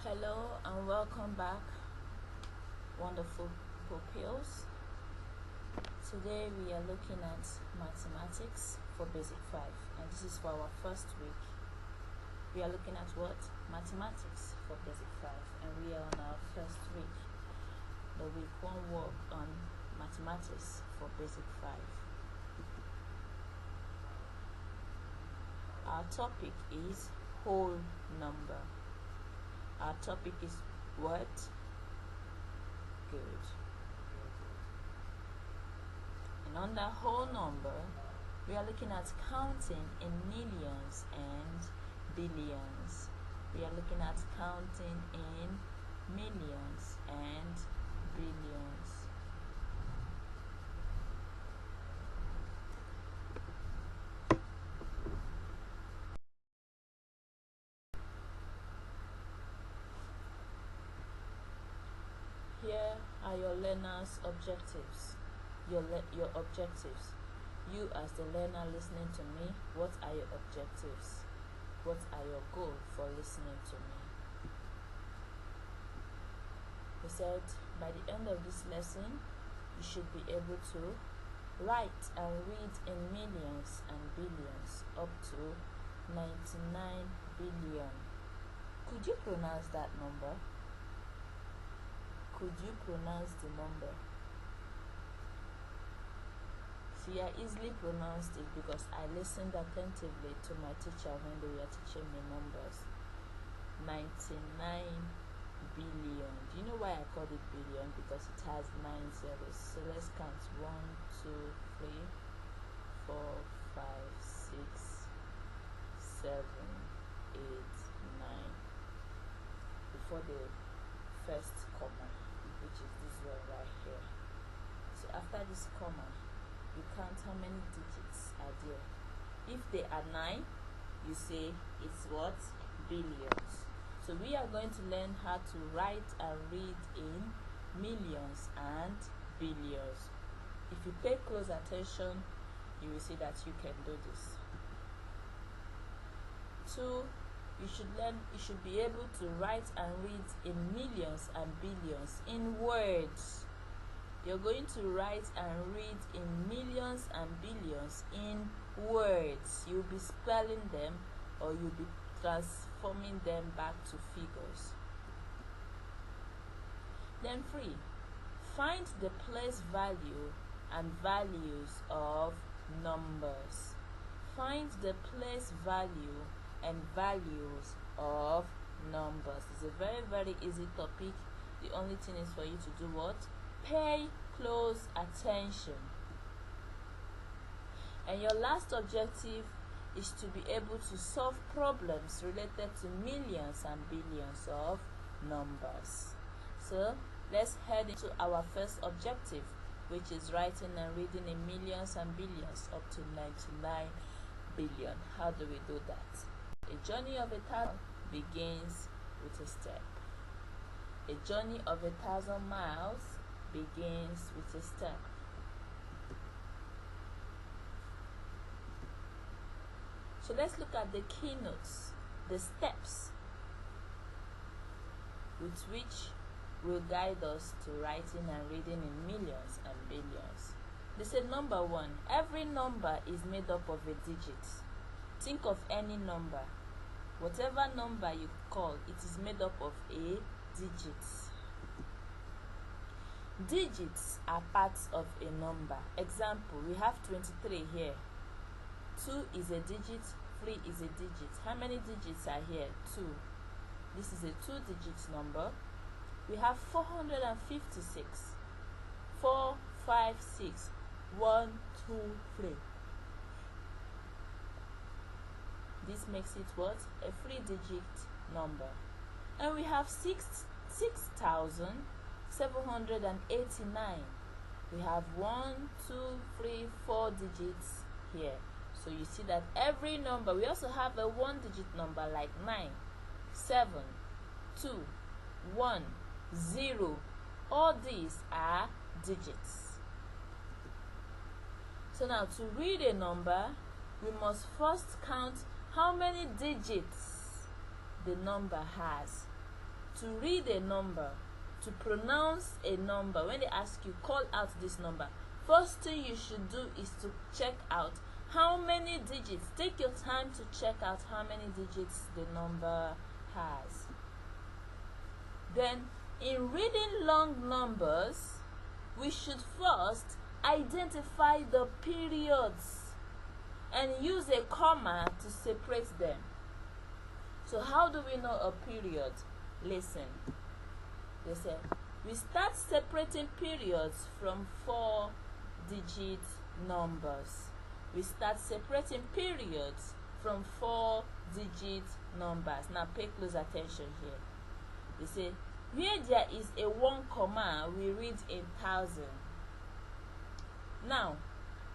Hello and welcome back, wonderful pupils. Today we are looking at mathematics for basic 5, and this is for our first week. We are looking at what? Mathematics for basic 5, and we are on our first week. The week 1 work on mathematics for basic 5. Our topic is whole number. Our topic is what? Good. And under whole number, we are looking at counting in millions and billions. We are looking at counting in millions and billions. Here are your learners' objectives. Your objectives. You as the learner listening to me, what are your objectives? What are your goals for listening to me? We said by the end of this lesson, you should be able to write and read in millions and billions up to 99 billion. Could you pronounce that number? Could you pronounce the number? See, I easily pronounced it because I listened attentively to my teacher when they were teaching me numbers. 99 billion. Do you know why I called it billion? Because it has 9 zeros. So let's count 1, 2, 3, 4, 5, 6, 7, 8, 9 before the first comma, which is this one right here. So after this comma, you count how many digits are there. If they are 9, you say it's what? Billions. So we are going to learn how to write and read in millions and billions. If you pay close attention, you will see that you can do this. 2, you should be able to write and read in millions and billions in words. You're going to write and read in millions and billions in words. You'll be spelling them or you'll be transforming them back to figures. Then 3, find the place value and values of numbers. Find the place value and values of numbers. It's a very, very easy topic. The only thing is for you to do what? Pay close attention. And your last objective is to be able to solve problems related to millions and billions of numbers. So let's head into our first objective, which is writing and reading in millions and billions up to 99 billion. How do we do that? A journey of 1,000 begins with a step. A journey of 1,000 miles begins with a step. So let's look at the keynotes, the steps with which will guide us to writing and reading in millions and billions. They said number 1, every number is made up of a digit. Think of any number. Whatever number you call, it is made up of a digit. Digits are parts of a number. Example, we have 23 here. 2 is a digit, 3 is a digit. How many digits are here? 2. This is a 2-digit number. We have 456. 4, 5, 6. 1, 2, 3. This makes it what? A 3-digit number. And we have 6,789. We have 1, 2, 3, 4 digits here. So you see that every number, we also have a 1-digit number like 9, 7, 2, 1, 0. All these are digits. So now to read a number, we must first count how many digits the number has. to read a number, to pronounce a number, when they ask you, call out this number, first thing you should do is to check out how many digits. Take your time to check out how many digits the number has. Then, in reading long numbers, we should first identify the periods and use a comma to separate them. So how do we know a period? Listen. They say we start separating periods from 4-digit numbers. We start separating periods from 4-digit numbers. Now pay close attention here. They say where there is a 1 comma, we read 1,000. Now,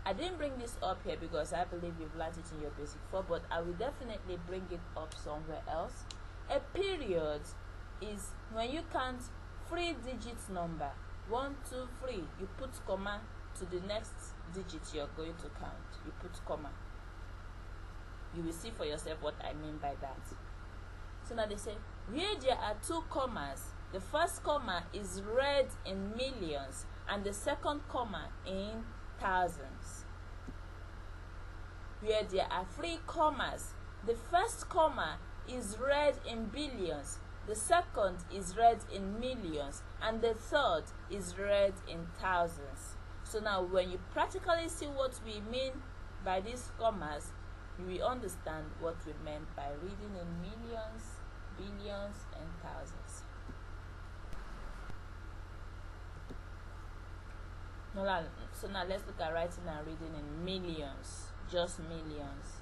I didn't bring this up here because I believe you've learned it in your basic 4, but I will definitely bring it up somewhere else. A period is when you count 3-digit number, 1, 2, 3, you put comma to the next digit you're going to count. You put comma. You will see for yourself what I mean by that. So now they say, where there are 2 commas, the first comma is read in millions and the second comma in thousands. Where there are 3 commas, the first comma is read in billions, the second is read in millions, and the third is read in thousands. So now when you practically see what we mean by these commas, you will understand what we meant by reading in millions, billions, and thousands. So now let's look at writing and reading in millions, just millions.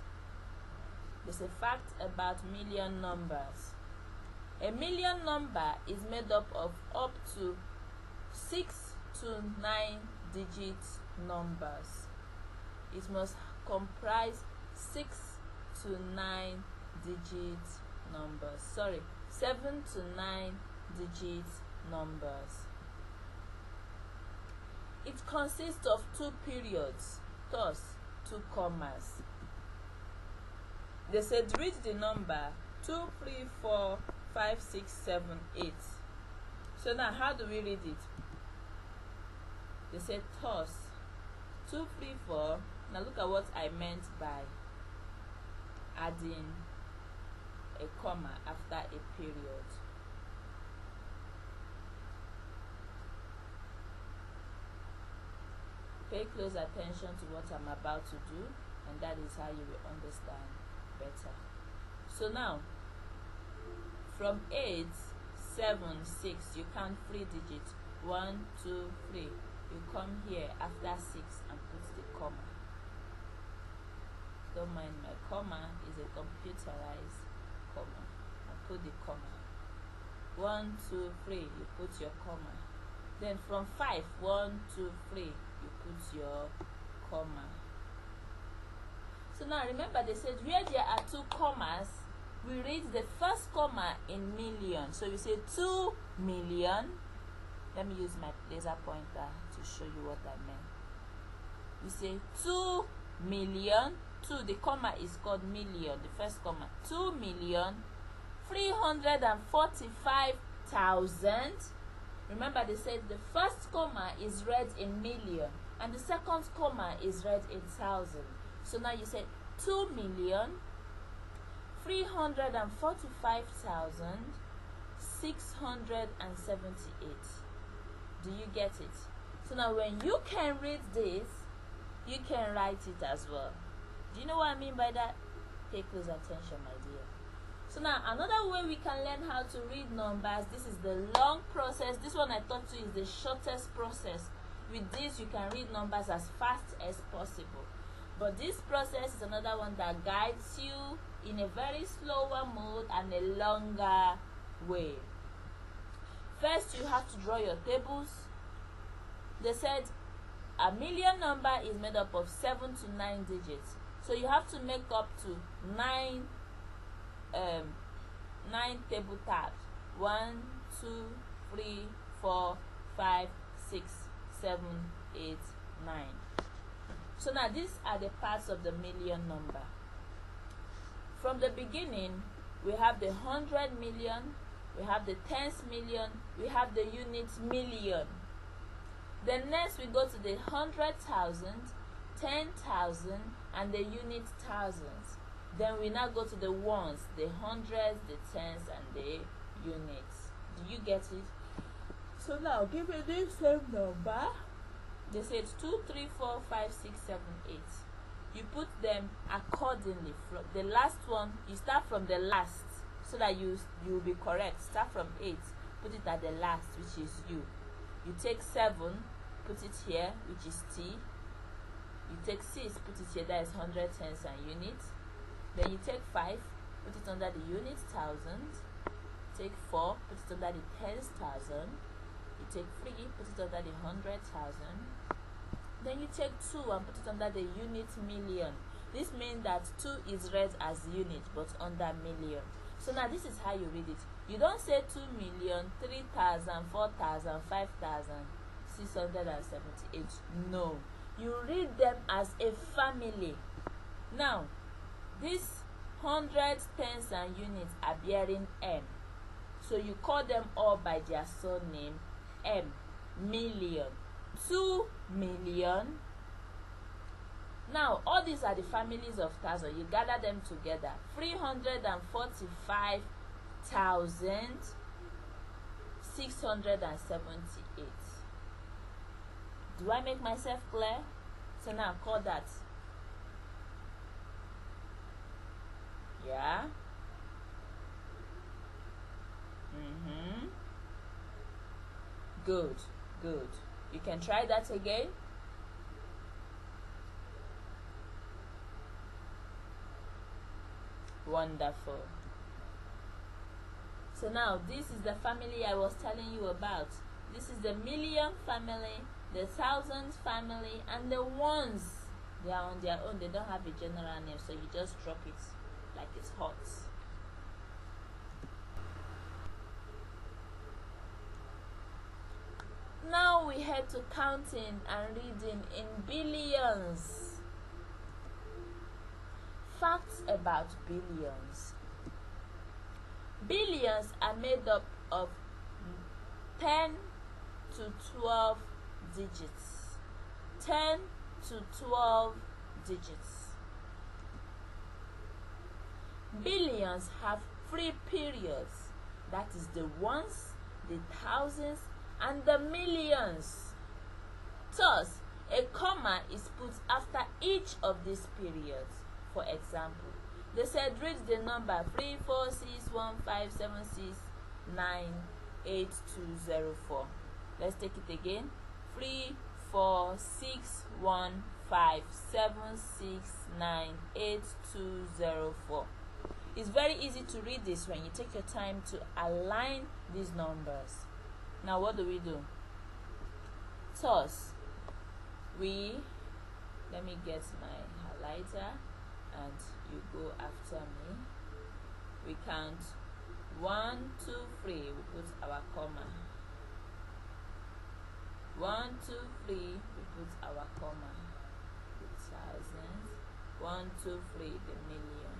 There's a fact about million numbers. A million number is made up to 6 to 9-digit numbers. It must comprise 6 to 9-digit numbers. 7 to 9-digit numbers. It consists of 2 periods, thus 2 commas. They said read the number 2, 3, 4, 5, 6, 7, 8. So now how do we read it? They said thus 2, 3, 4. Now look at what I meant by adding a comma after a period. Pay close attention to what I'm about to do, and that is how you will understand better. So now, from 8, 7, 6, you count 3 digits. 1, 2, 3. You come here after 6 and put the comma. Don't mind my comma, is a computerized comma. I put the comma. 1, 2, 3, you put your comma. Then from 5, 1, 2, 3, you put your comma. So now remember they said where there are 2 commas, we read the first comma in million. So we say 2 million. Let me use my laser pointer to show you what I meant. We say 2 million. 2, the comma is called million, the first comma. 2,345,000. Remember they said the first comma is read in million and the second comma is read in thousand. So now you say 2,345,678. Do you get it? So now when you can read this, you can write it as well. Do you know what I mean by that? Pay close attention, my dear. So now another way we can learn how to read numbers, this is the long process. This one I taught you is the shortest process. With this you can read numbers as fast as possible. But this process is another one that guides you in a very slower mode and a longer way. First you have to draw your tables. They said a million number is made up of 7 to 9 digits. So you have to make up to 9 table tabs. 1, 2, 3, 4, 5, 6, 7, 8, 9. So now these are the parts of the million number. From the beginning, we have the 100 million, we have the tens million, we have the units million. Then next we go to the 100,000, 10,000, and the unit thousands. Then we now go to the ones, the hundreds, the tens, and the units. Do you get it? So now give me this same number. They said 2, 3, 4, 5, 6, 7, 8. You put them accordingly. From the last one, you start from the last so that you will be correct. Start from 8, put it at the last, which is U. You take 7, put it here, which is T. You take 6, put it here, that is 100, tens, and units. Then you take 5, put it under the unit thousand. Take 4, put it under the tens thousand. You take 3, put it under the 100,000. Then you take 2 and put it under the unit million. This means that 2 is read as unit but under million. So now this is how you read it. You don't say 2,003,000, 4,000, 5,678. No. You read them as a family. Now, these hundreds, tens, and units are bearing M. So you call them all by their surname. M, million, 2 million. Now, all these are the families of thousand. You gather them together. 345,678. Do I make myself clear? So now call that. Yeah. Good, good. You can try that again. Wonderful. So now this is the family I was telling you about. This is the million family, the thousands family, and the ones. They are on their own. They don't have a general name, so you just drop it like it's hot. Now we head to counting and reading in billions. Facts about billions. Billions are made up of 10 to 12 digits. 10 to 12 digits. Billions have 3 periods. That is the ones, the thousands, and the millions. Thus, a comma is put after each of these periods. For example, they said read the number 3461576982204. Let's take it again. 3461576982204. It's very easy to read this when you take your time to align these numbers. Now what do? Thus, let me get my highlighter and you go after me. We count 1, 2, 3. We put our comma. 1, 2, 3. We put our comma. The thousands. 1, 2, 3. The million.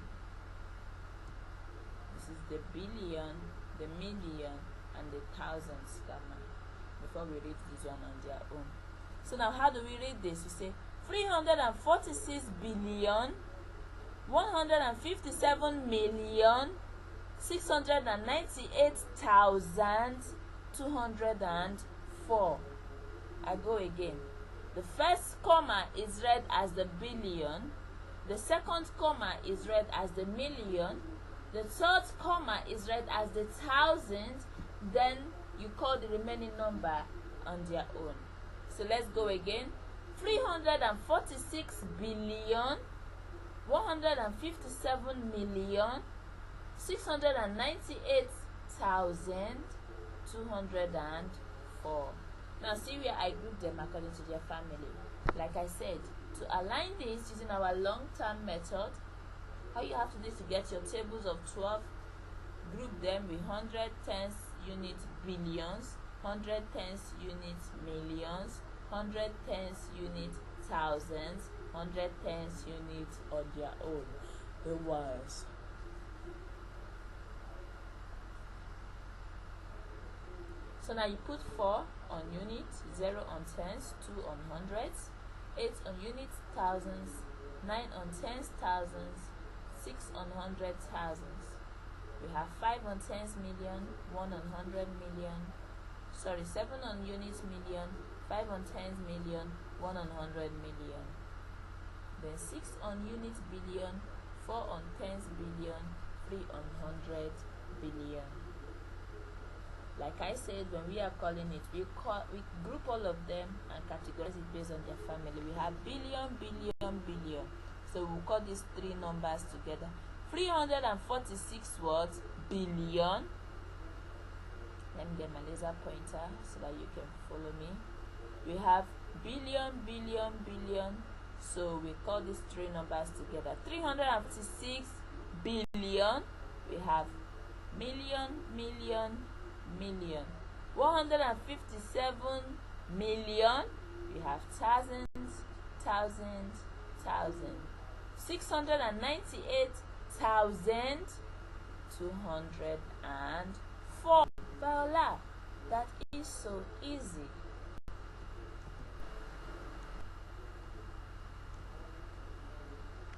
This is the billion, the million, and the thousands comma. Before we read this one on their own. So now how do we read this? We say 346 billion 157,698,204. I go again. The first comma is read as the billion. The second comma is read as the million. The third comma is read as the thousand. Then you call the remaining number on their own. So let's go again. 346 billion 157,698,204. Now see where I group them according to their family. Like I said, to align this using our long-term method, all you have to do is to get your tables of 12, group them with 100 tens unit billions, 100 tens unit millions, 100 tens unit thousands, 100 tens units on their own, the ones. So now you put 4 on units, 0 on tens, 2 on hundreds, 8 on units, thousands, 9 on tens, thousands, 6 on hundred thousands. We have 5 on tens million, 1 on 100 million, 7 on units million, 5 on tens million, 1 on 100 million. Then 6 on units billion, 4 on tens billion, 3 on 100 billion. Like I said, when we are calling it, we group all of them and categorize it based on their family. We have billion, billion, billion. So we'll call these three numbers together. 346 what? Billion. Let me get my laser pointer so that you can follow me. We have billion, billion, billion. So we call these three numbers together. 346 billion. We have million, million, million. 157 million. We have thousands, thousands, thousand. 698,204. Voila, that is so easy.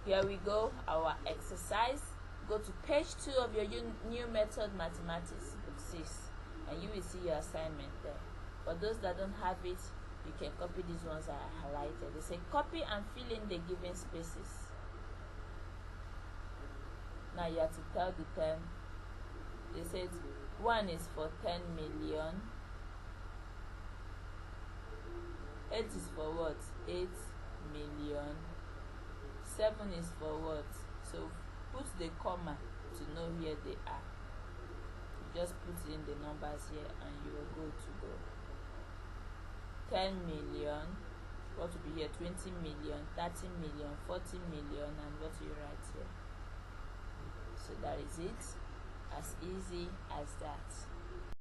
Here we go, our exercise. Go to page 2 of your new method mathematics, book 6, and you will see your assignment there. For those that don't have it, you can copy these ones that are highlighted. They say copy and fill in the given spaces. Now you have to tell the term. They said 1 is for 10 million. 8 is for what? 8 million. 7 is for what? So put the comma to know where they are. You just put in the numbers here and you are good to go. 10 million. What will be here? 20 million, 30 million, 40 million, and what do you write here? So that is it. As easy as that.